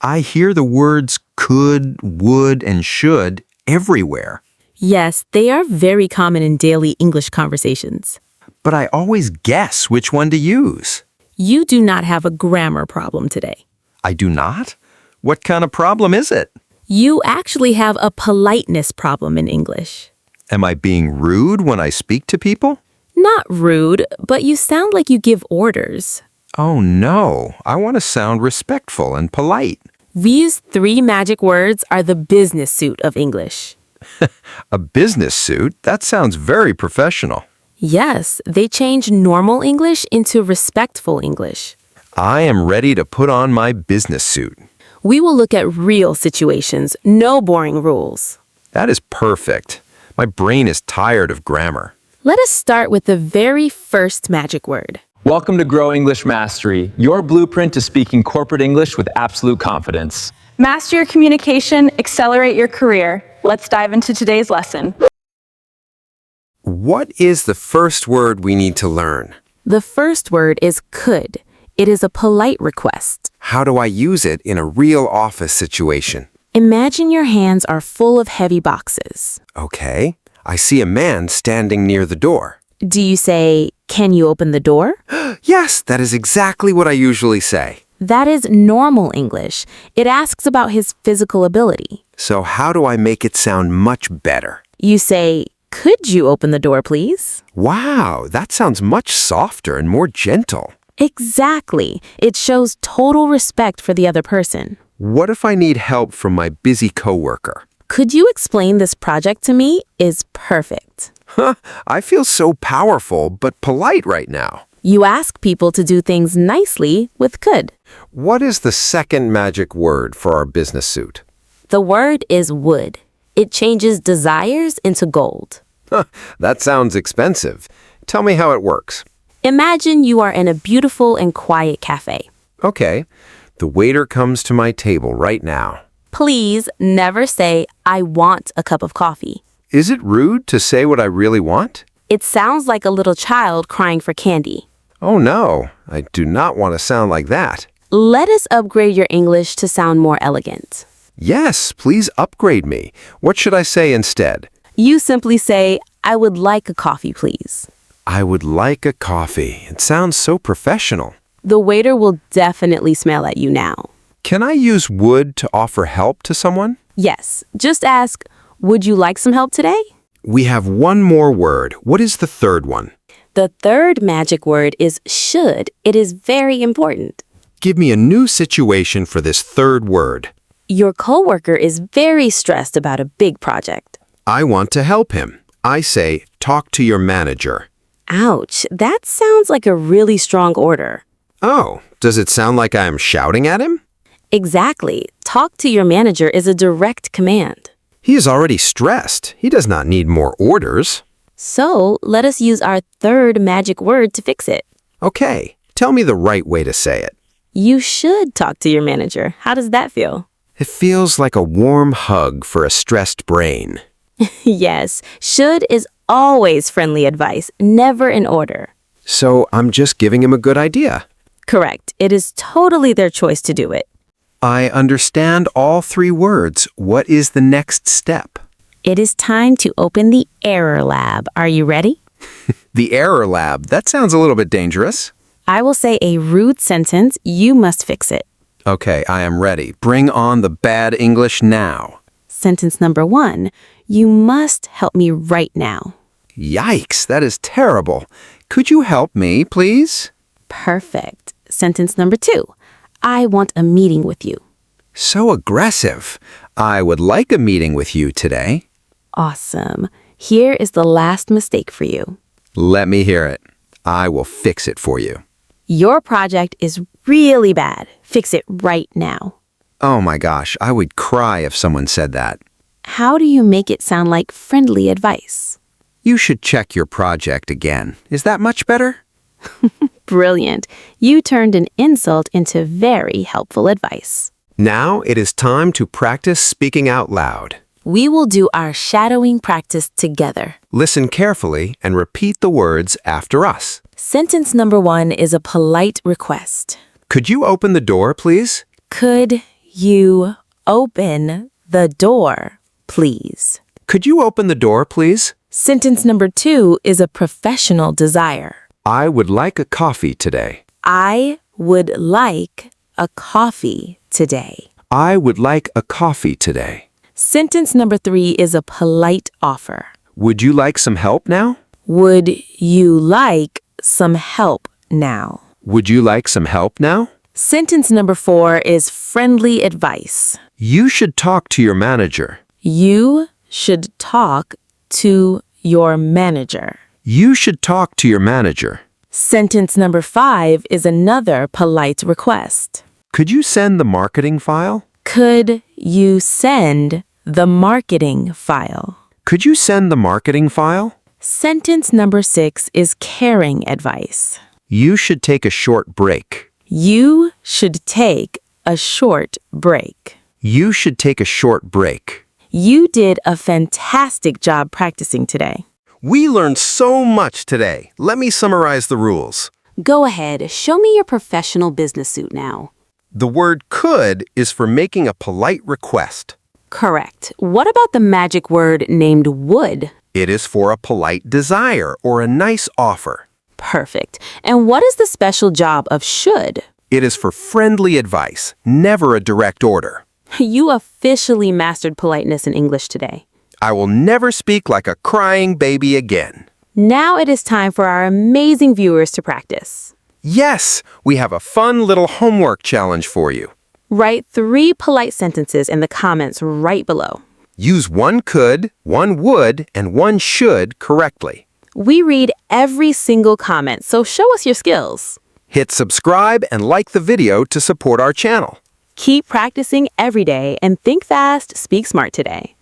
I hear the words could, would, and should everywhere. Yes, they are very common in daily English conversations. But I always guess which one to use. You do not have a grammar problem today. I do not? What kind of problem is it? You actually have a politeness problem in English. Am I being rude when I speak to people? Not rude, but you sound like you give orders. Oh no, I want to sound respectful and polite. These 3 magic words are the business suit of English. A business suit? That sounds very professional. Yes, they change normal English into respectful English. I am ready to put on my business suit. We will look at real situations, no boring rules. That is perfect. My brain is tired of grammar. Let us start with the very first magic word. Welcome to Grow English Mastery, your blueprint to speaking corporate English with absolute confidence. Master your communication, accelerate your career. Let's dive into today's lesson. What is the first word we need to learn? The first word is could. It is a polite request. How do I use it in a real office situation? Imagine your hands are full of heavy boxes. Okay, I see a man standing near the door. Do you say, "Can you open the door?" Yes, that is exactly what I usually say. That is normal English. It asks about his physical ability. So how do I make it sound much better? You say, "Could you open the door, please?" Wow, that sounds much softer and more gentle. Exactly. It shows total respect for the other person. What if I need help from my busy coworker? "Could you explain this project to me?" is perfect. I feel so powerful but polite right now. You ask people to do things nicely with could. What is the second magic word for our business suit? The word is would. It changes desires into gold. That sounds expensive. Tell me how it works. Imagine you are in a beautiful and quiet cafe. Okay, the waiter comes to my table right now. Please never say, "I want a cup of coffee." Is it rude to say what I really want? It sounds like a little child crying for candy. Oh no, I do not want to sound like that. Let us upgrade your English to sound more elegant. Yes, please upgrade me. What should I say instead? You simply say, "I would like a coffee, please." I would like a coffee. It sounds so professional. The waiter will definitely smile at you now. Can I use would to offer help to someone? Yes, just ask, "Would you like some help today?" We have one more word. What is the third one? The third magic word is should. It is very important. Give me a new situation for this third word. Your coworker is very stressed about a big project. I want to help him. I say, talk to your manager. Ouch, that sounds like a really strong order. Oh, does it sound like I am shouting at him? Exactly. Talk to your manager is a direct command. He is already stressed. He does not need more orders. So let us use our third magic word to fix it. Okay, tell me the right way to say it. You should talk to your manager. How does that feel? It feels like a warm hug for a stressed brain. Yes, should is always friendly advice, never an order. So I'm just giving him a good idea. Correct. It is totally their choice to do it. I understand all 3 words. What is the next step? It is time to open the error lab. Are you ready? The error lab. That sounds a little bit dangerous. I will say a rude sentence. You must fix it. Okay, I am ready. Bring on the bad English now. Sentence number 1. You must help me right now. Yikes, that is terrible. Could you help me, please? Perfect. Sentence number 2. I want a meeting with you. So aggressive. I would like a meeting with you today. Awesome. Here is the last mistake for you. Let me hear it. I will fix it for you. Your project is really bad. Fix it right now. Oh my gosh, I would cry if someone said that. How do you make it sound like friendly advice? You should check your project again. Is that much better? Brilliant. You turned an insult into very helpful advice. Now it is time to practice speaking out loud. We will do our shadowing practice together. Listen carefully and repeat the words after us. Sentence number 1 is a polite request. Could you open the door, please? Could you open the door, please? Could you open the door, please? Sentence number 2 is a professional desire. I would like a coffee today. I would like a coffee today. I would like a coffee today. Sentence number 3 is a polite offer. Would you like some help now? Would you like some help now? Would you like some help now? Sentence number 4 is friendly advice. You should talk to your manager. You should talk to your manager. You should talk to your manager. Sentence number 5 is another polite request. Could you send the marketing file? Could you send the marketing file? Could you send the marketing file? Sentence number 6 is caring advice. You should take a short break. You should take a short break. You should take a short break. You did a fantastic job practicing today. We learned so much today. Let me summarize the rules. Go ahead, show me your professional business suit now. The word could is for making a polite request. Correct. What about the magic word named would? It is for a polite desire or a nice offer. Perfect. And what is the special job of should? It is for friendly advice, never a direct order. You officially mastered politeness in English today. I will never speak like a crying baby again. Now it is time for our amazing viewers to practice. Yes, we have a fun little homework challenge for you. Write 3 polite sentences in the comments right below. Use one could, one would, and one should correctly. We read every single comment, so show us your skills. Hit subscribe and like the video to support our channel. Keep practicing every day and think fast, speak smart today.